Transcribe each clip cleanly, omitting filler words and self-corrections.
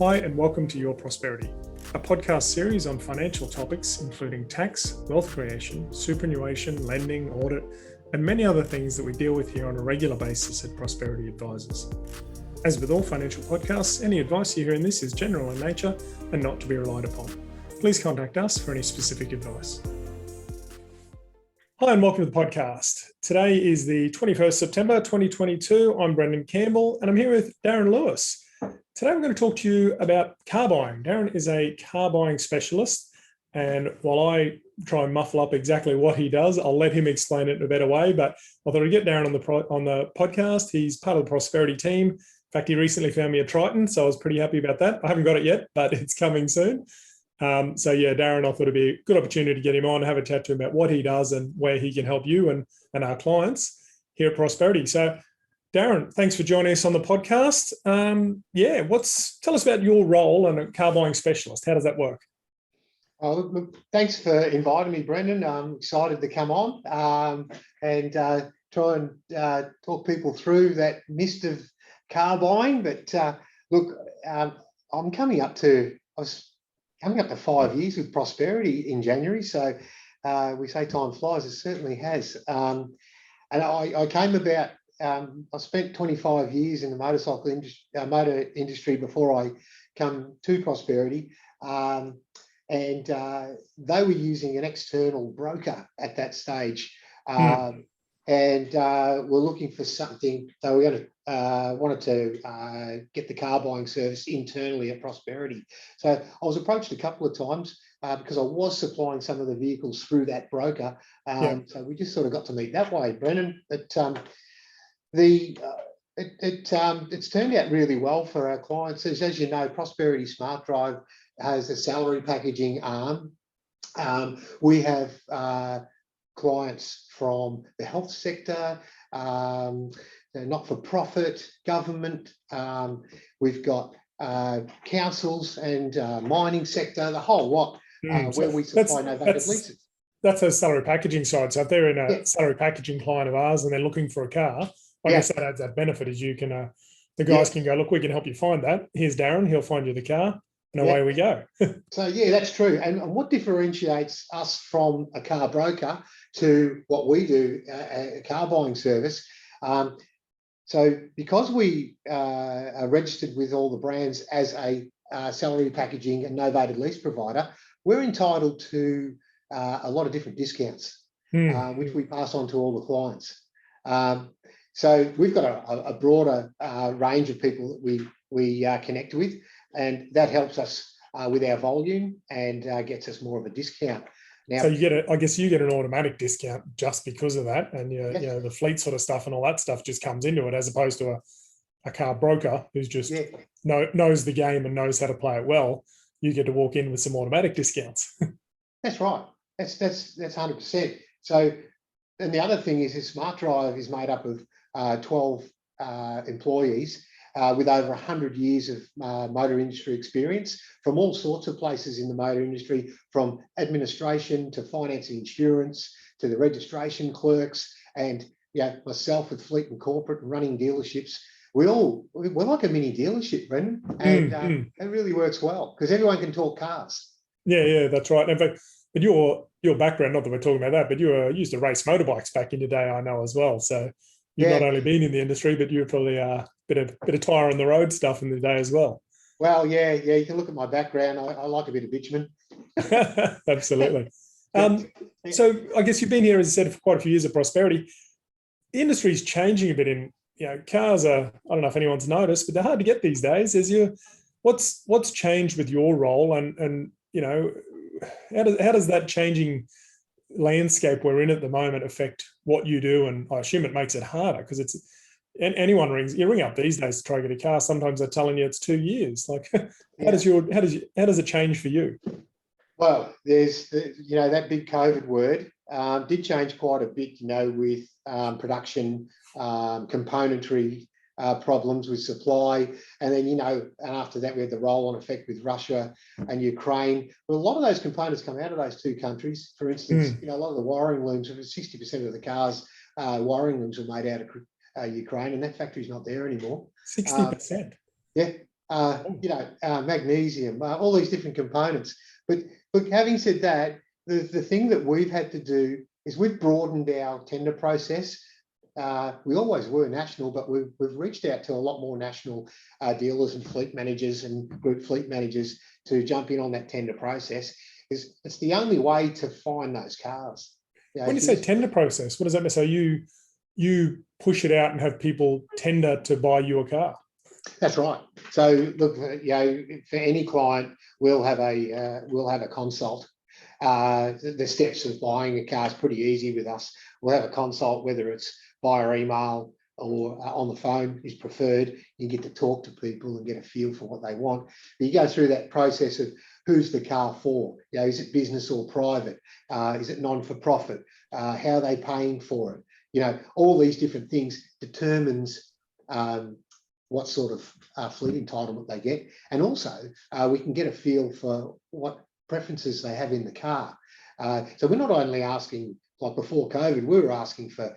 Hi, and welcome to Your Prosperity, a podcast series on financial topics including tax, wealth creation, superannuation, lending, audit, and many other things that we deal with here on a regular basis at Prosperity Advisors. As with all financial podcasts, any advice you hear in this is general in nature and not to be relied upon. Please contact us for any specific advice. Hi, and welcome to the podcast. Today is the 21st September 2022. I'm Brendan Campbell, and I'm here with Darren Lewis. Today I'm going to talk to you about car buying. Darren is a car buying specialist, and while I try and muffle up exactly what he does, I'll let him explain it in a better way. But I thought I'd get Darren on the podcast. He's part of the Prosperity team. In fact, he recently found me a Triton, so I was pretty happy about that. I haven't got it yet, but it's coming soon. Darren, I thought it'd be a good opportunity to get him on, have a chat to him about what he does and where he can help you and our clients here at Prosperity. So, Darren, thanks for joining us on the podcast. Tell us about your role and a car buying specialist. How does that work? Look, thanks for inviting me, Brendan. I'm excited to come on and try and talk people through that mist of car buying. But I was coming up to 5 years with Prosperity in January. So we say time flies, it certainly has. And I came about, I spent 25 years in the motor industry before I come to Prosperity. And they were using an external broker at that stage. And were looking for something. So we wanted to get the car buying service internally at Prosperity. So I was approached a couple of times because I was supplying some of the vehicles through that broker. So we just sort of got to meet that way, Brendan. But it's turned out really well for our clients. As you know, Prosperity Smart Drive has a salary packaging arm. We have clients from the health sector, not-for-profit, government. We've got councils and mining sector, the whole lot, where we supply novated leases. That's a salary packaging side. So if they're in a salary packaging client of ours and they're looking for a car, I guess that adds that benefit as you can, the guys can go, look, we can help you find that. Here's Darren, he'll find you the car. And away we go. So, that's true. And what differentiates us from a car broker to what we do, a car buying service? So because we are registered with all the brands as a salary packaging and novated lease provider, we're entitled to a lot of different discounts, which we pass on to all the clients. So we've got a broader range of people that we connect with, and that helps us with our volume and gets us more of a discount. Now, so you get an automatic discount just because of that, and the fleet sort of stuff and all that stuff just comes into it, as opposed to a car broker who's just knows the game and knows how to play it well. You get to walk in with some automatic discounts. That's right. That's 100%. So, and the other thing is, this Smart Drive is made up of 12 employees with over 100 years of motor industry experience from all sorts of places in the motor industry, from administration to finance and insurance to the registration clerks, and myself with fleet and corporate and running dealerships. We're like a mini dealership, Brendan, and it really works well because everyone can talk cars. Yeah, that's right. In fact, but your background, not that we're talking about that, but you used to race motorbikes back in your day, I know as well. So you've not only been in the industry, but you're probably a bit of tire on the road stuff in the day as well. Well, you can look at my background. I like a bit of bitumen. Absolutely. So I guess you've been here, as I said, for quite a few years at Prosperity. The industry is changing a bit in, cars are, I don't know if anyone's noticed, but they're hard to get these days. What's changed with your role and how does that changing landscape we're in at the moment affect what you do? And I assume it makes it harder because anyone you ring up these days to try to get a car. Sometimes they're telling you it's 2 years. Like, how does it change for you? Well, there's that big COVID word did change quite a bit. With production, componentry problems with supply, and then and after that we had the roll-on effect with Russia and Ukraine. But a lot of those components come out of those two countries. For instance, a lot of the wiring looms, 60% of the cars wiring looms are made out of Ukraine, and that factory's not there anymore. 60%. magnesium, all these different components. But look, having said that, the thing that we've had to do is we've broadened our tender process. We always were national, but we've reached out to a lot more national dealers and fleet managers and group fleet managers to jump in on that tender process. It's the only way to find those cars. When you say tender process, what does that mean? So you push it out and have people tender to buy you a car? That's right. So look, for any client, we'll have a consult. The steps of buying a car is pretty easy with us. We'll have a consult, whether it's via email or on the phone is preferred. You get to talk to people and get a feel for what they want. But you go through that process of who's the car for? Is it business or private? Is it non-for-profit? How are they paying for it? All these different things determines what sort of fleet entitlement they get. And also, we can get a feel for what preferences they have in the car. So we're not only asking, like before COVID, we were asking for,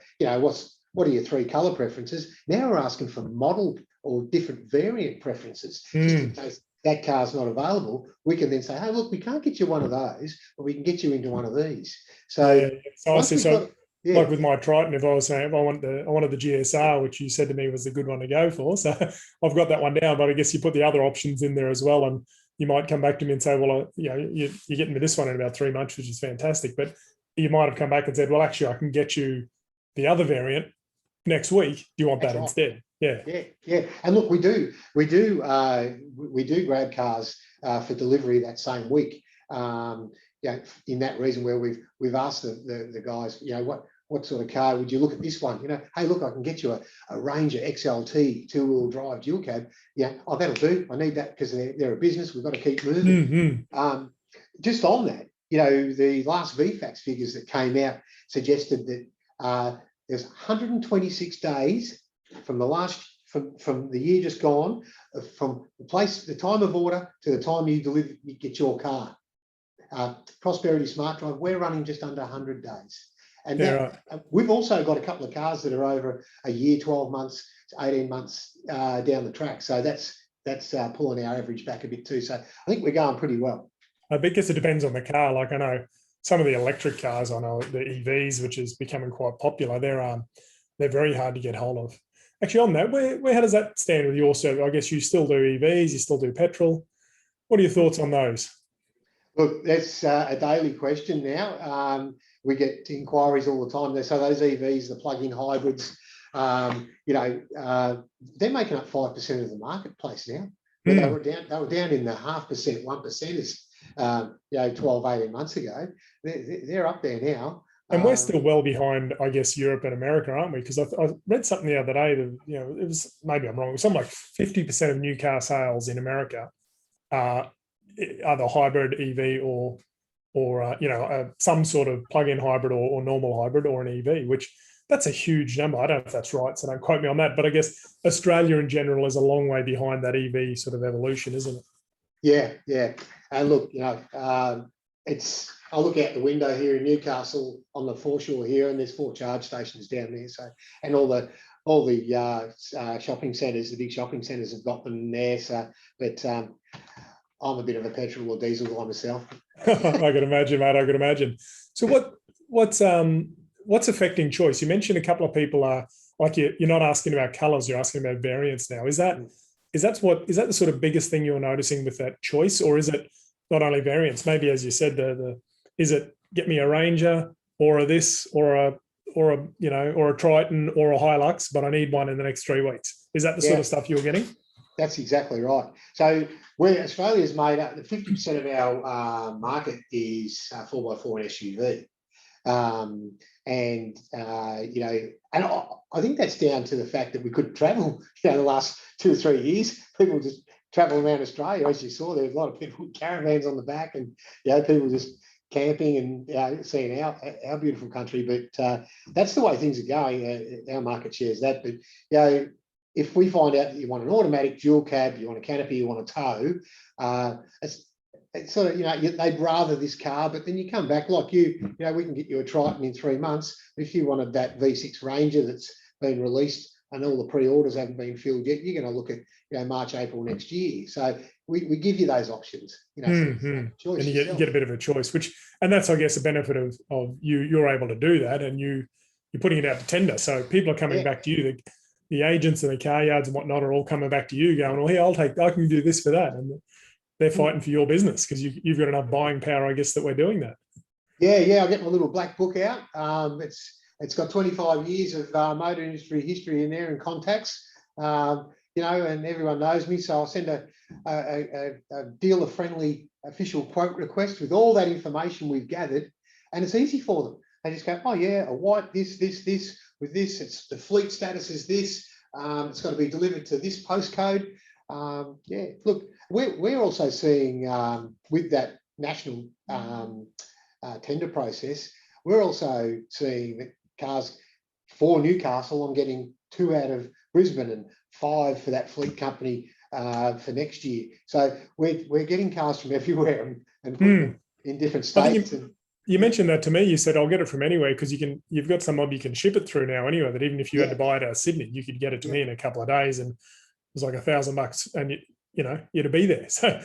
what are your 3 colour preferences? Now we're asking for model or different variant preferences. Just in case that car's not available, we can then say, hey, look, we can't get you one of those, but we can get you into one of these. So, like with my Triton, if I was saying I wanted the GSR, which you said to me was the good one to go for, so I've got that one down. But I guess you put the other options in there as well, and you might come back to me and say, well, you're getting me this one in about 3 months, which is fantastic. But you might have come back and said, well, actually, I can get you the other variant next week. Do you want that instead? Yeah. And look, we do grab cars for delivery that same week. In that reason where we've asked the guys, what sort of car would you look at this one? Hey, look, I can get you a Ranger XLT 2-wheel drive dual cab. That'll do. I need that because they're a business. We've got to keep moving. Just on that, the last VFAX figures that came out suggested that there's 126 days from the year just gone, from the time of order to the time you get your car. Prosperity Smart Drive, we're running just under 100 days. And we've also got a couple of cars that are over a year, 12 months, 18 months down the track. So that's pulling our average back a bit too. So I think we're going pretty well. I guess it depends on the car. Like I know some of the electric cars, I know the EVs, which is becoming quite popular, they're very hard to get hold of. Actually, on that, how does that stand with your service? I guess you still do EVs, you still do petrol. What are your thoughts on those? Look, that's a daily question now. We get inquiries all the time. So those EVs, the plug-in hybrids, they're making up 5% of the marketplace now. They were down in the 0.5%, 1%, 12, 18 months ago. They're up there now. And we're still well behind, I guess, Europe and America, aren't we? Because I read something the other day that, it was, maybe I'm wrong, it was something like 50% of new car sales in America are either hybrid EV or some sort of plug-in hybrid or normal hybrid or an EV, which that's a huge number. I don't know if that's right, so don't quote me on that. But I guess Australia in general is a long way behind that EV sort of evolution, isn't it? Yeah. And look, I look out the window here in Newcastle on the foreshore here, and there's 4 charge stations down there. So, and all the shopping centres, the big shopping centres have got them there. So, but I'm a bit of a petrol or diesel guy myself. I could imagine, mate. I could imagine. So, what's affecting choice? You mentioned a couple of people are like you're not asking about colours, you're asking about variants now. Is that the sort of biggest thing you're noticing with that choice, or is it not only variants? Maybe, as you said, is it get me a Ranger or a this or a Triton or a Hilux, but I need one in the next 3 weeks? Is that the sort of stuff you're getting? That's exactly right. So Australia's made up, the 50% of our market is 4x4 and SUV. And I think that's down to the fact that we couldn't travel the last 2 or 3 years. People just traveling around Australia, as you saw, there's a lot of people with caravans on the back, and people just camping and seeing our beautiful country. But that's the way things are going. Our market shares that. But if we find out that you want an automatic dual cab, you want a canopy, you want a tow, it's sort of, they'd rather this car, but then you come back like we can get you a Triton in 3 months. If you wanted that V6 Ranger that's been released and all the pre-orders haven't been filled yet, you're going to look at March, April next year. So we give you those options, so choice and you get a bit of a choice, and that's, I guess, the benefit of you're able to do that, and you're putting it out to tender. So people are coming back to you. The agents and the car yards and whatnot are all coming back to you going, well, here, I can do this for that. And they're fighting for your business because you've got enough buying power, I guess, that we're doing that. Yeah. I'll get my little black book out. It's got 25 years of motor industry history in there and contacts, and everyone knows me. So I'll send a dealer-friendly official quote request with all that information we've gathered, and it's easy for them. They just go, oh yeah, a white, this, with this, it's the fleet status is this, it's got to be delivered to this postcode. Look, we're also seeing with that national tender process, we're also seeing that cars for Newcastle, I'm getting 2 out of Brisbane and 5 for that fleet company for next year. So we're getting cars from everywhere and putting them in different states. You mentioned that to me. You said I'll get it from anywhere because you've got some mob you can ship it through now anyway. That even if you had to buy it out of Sydney, you could get it to me in a couple of days, and it was like $1,000, and you're to be there. So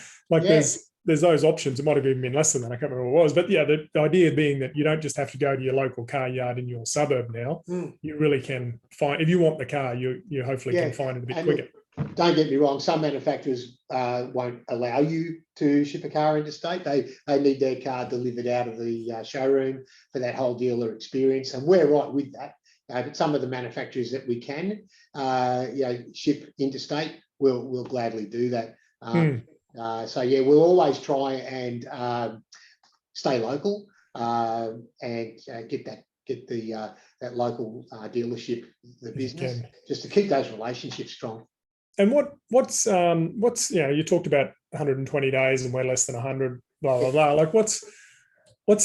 there's those options. It might have even been less than that. I can't remember what it was, but the idea being that you don't just have to go to your local car yard in your suburb now. You really can find, if you want the car, you hopefully can find it a bit quicker. Don't get me wrong, some manufacturers won't allow you to ship a car interstate. They need their car delivered out of the showroom for that whole dealer experience, and we're right with that. But some of the manufacturers that we can ship interstate, we'll gladly do that. So we'll always try and stay local and get that local dealership, the business, just to keep those relationships strong. And what's you talked about 120 days and we're less than 100, blah blah blah. Like what's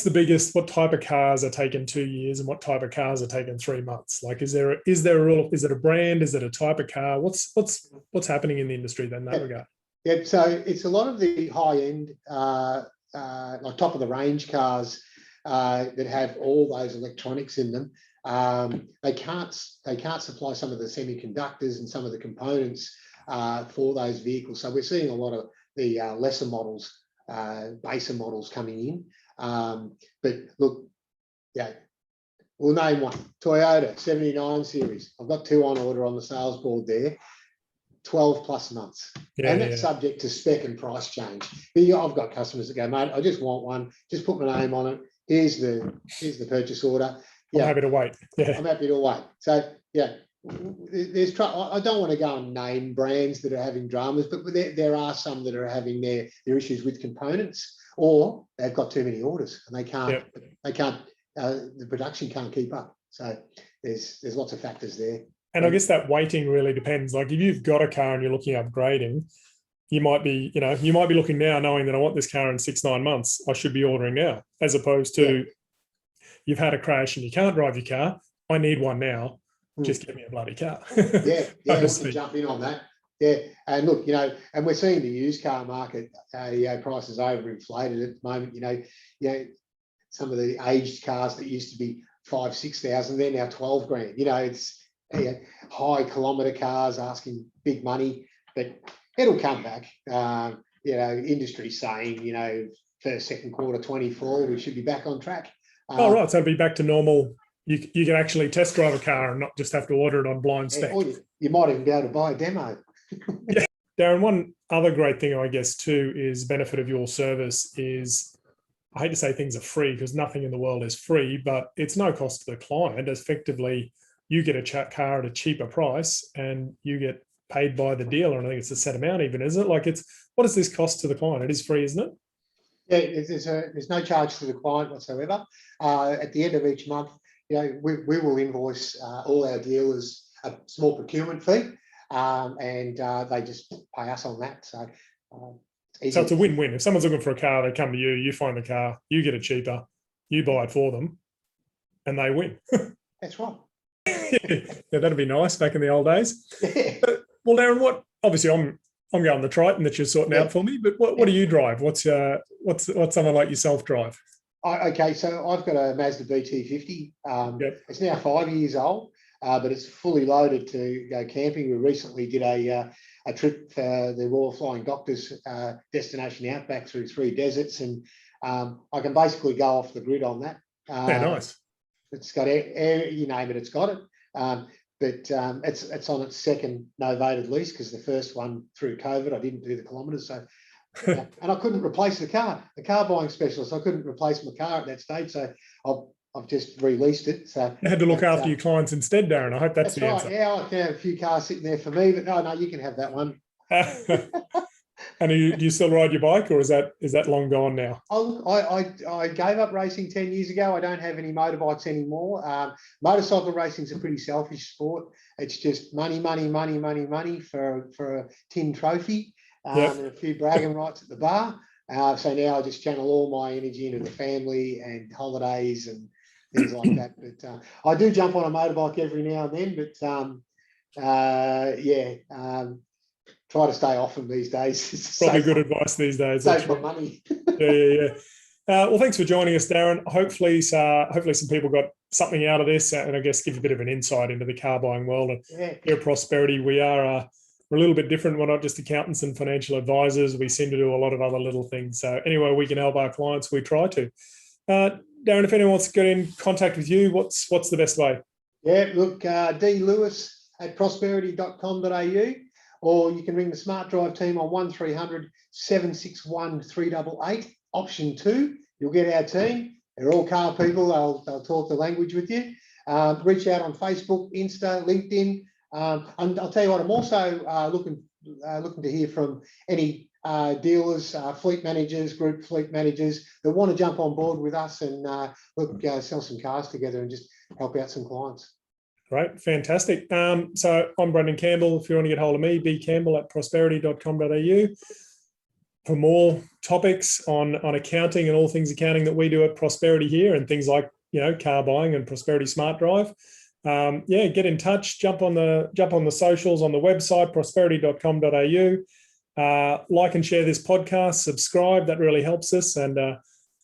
the biggest? What type of cars are taking 2 years, and what type of cars are taking 3 months? Like is there a rule? Is it a brand? Is it a type of car? What's happening in the industry then in that regard? Yeah, so it's a lot of the high end, like top of the range cars that have all those electronics in them. They can't supply some of the semiconductors and some of the components for those vehicles. So we're seeing a lot of the lesser models, baser models coming in. But look, we'll name one. Toyota 79 series. I've got 2 on order on the sales board there. 12 plus months, and that's subject to spec and price change. I've got customers that go, mate, I just want one. Just put my name on it. Here's the purchase order. I'm happy to wait. I'm happy to wait. So I don't want to go and name brands that are having dramas, but there are some that are having their issues with components, or they've got too many orders and they can't. The production can't keep up. So there's lots of factors there. And I guess that waiting really depends. Like if you've got a car and you're looking at upgrading, you might be looking now knowing that I want this car in 6-9 months. I should be ordering now, as opposed to you've had a crash and you can't drive your car. I need one now. Just get me a bloody car. We can jump in on that. Yeah, and look, and we're seeing the used car market, prices overinflated at the moment. Some of the aged cars that used to be 5,000-6,000, they're now 12 grand. It's high kilometre cars asking big money, but it'll come back. Industry saying, first, second quarter 24, we should be back on track. Right, so it'll be back to normal. You can actually test drive a car and not just have to order it on blind spec. Or you might even be able to buy a demo. Darren, one other great thing, I guess, too, is benefit of your service is, I hate to say things are free because nothing in the world is free, but it's no cost to the client. Effectively, you get a car at a cheaper price and you get paid by the dealer. And I think it's a set amount even, isn't it? Like what does this cost to the client? It is free, isn't it? Yeah, there's no charge to the client whatsoever. At the end of each month, we will invoice all our dealers a small procurement fee, and they just pay us on that. So it's a win-win. If someone's looking for a car, they come to you, you find the car, you get it cheaper, you buy it for them, and they win. That's right. That'd be nice back in the old days. Well, Darren, obviously I'm going the Triton that you're sorting out for me, but what do you drive? What's someone like yourself drive? Okay, so I've got a Mazda BT50. It's now 5 years old. but it's fully loaded to go camping. We recently did a trip for the Royal Flying Doctors destination Outback through 3 deserts, and I can basically go off the grid on that. Yeah, nice. It's got air, you name it, it's got it. But it's on its second novated lease, because the first one through COVID, I didn't do the kilometres. So, and I couldn't replace the car buying specialist. I couldn't replace my car at that stage. So I've just released it. So You had to look after your clients instead, Darren. I hope that's the right. answer. Yeah, I can have a few cars sitting there for me, but no, you can have that one. And do you still ride your bike, or is that long gone now? I gave up racing 10 years ago. I don't have any motorbikes anymore. Motorcycle racing is a pretty selfish sport. It's just money for a tin trophy, and a few bragging rights at the bar. So now I just channel all my energy into the family and holidays and things like that. But I do jump on a motorbike every now and then. But try to stay off them these days. It's probably good advice these days. Save my money. Yeah. Well, thanks for joining us, Darren. Hopefully some people got something out of this, and I guess give a bit of an insight into the car buying world. And here at Prosperity, we're a little bit different. We're not just accountants and financial advisors. We seem to do a lot of other little things. So anyway, we can help our clients, we try to. Darren, if anyone wants to get in contact with you, what's the best way? Yeah, look, dlewis@prosperity.com.au. Or you can ring the Smart Drive team on 1300 761 388, option 2. You'll get our team. They're all car people. They'll talk the language with you. Reach out on Facebook, Insta, LinkedIn. And I'll tell you what, I'm also looking to hear from any dealers, fleet managers, group fleet managers that want to jump on board with us and sell some cars together and just help out some clients. Great, fantastic. So I'm Brendan Campbell. If you want to get hold of me, bcampbell@prosperity.com.au. For more topics on accounting and all things accounting that we do at Prosperity here, and things like car buying and Prosperity Smart Drive, get in touch. Jump on the socials on the website prosperity.com.au. Like and share this podcast. Subscribe. That really helps us. And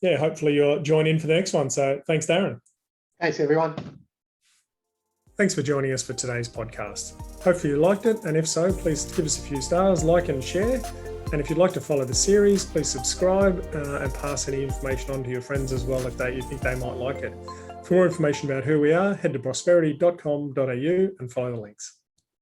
hopefully you'll join in for the next one. So thanks, Darren. Thanks, everyone. Thanks for joining us for today's podcast. Hopefully you liked it, and if so, please give us a few stars, like and share. And if you'd like to follow the series, please subscribe and pass any information on to your friends as well if you think they might like it. For more information about who we are, head to prosperity.com.au and follow the links.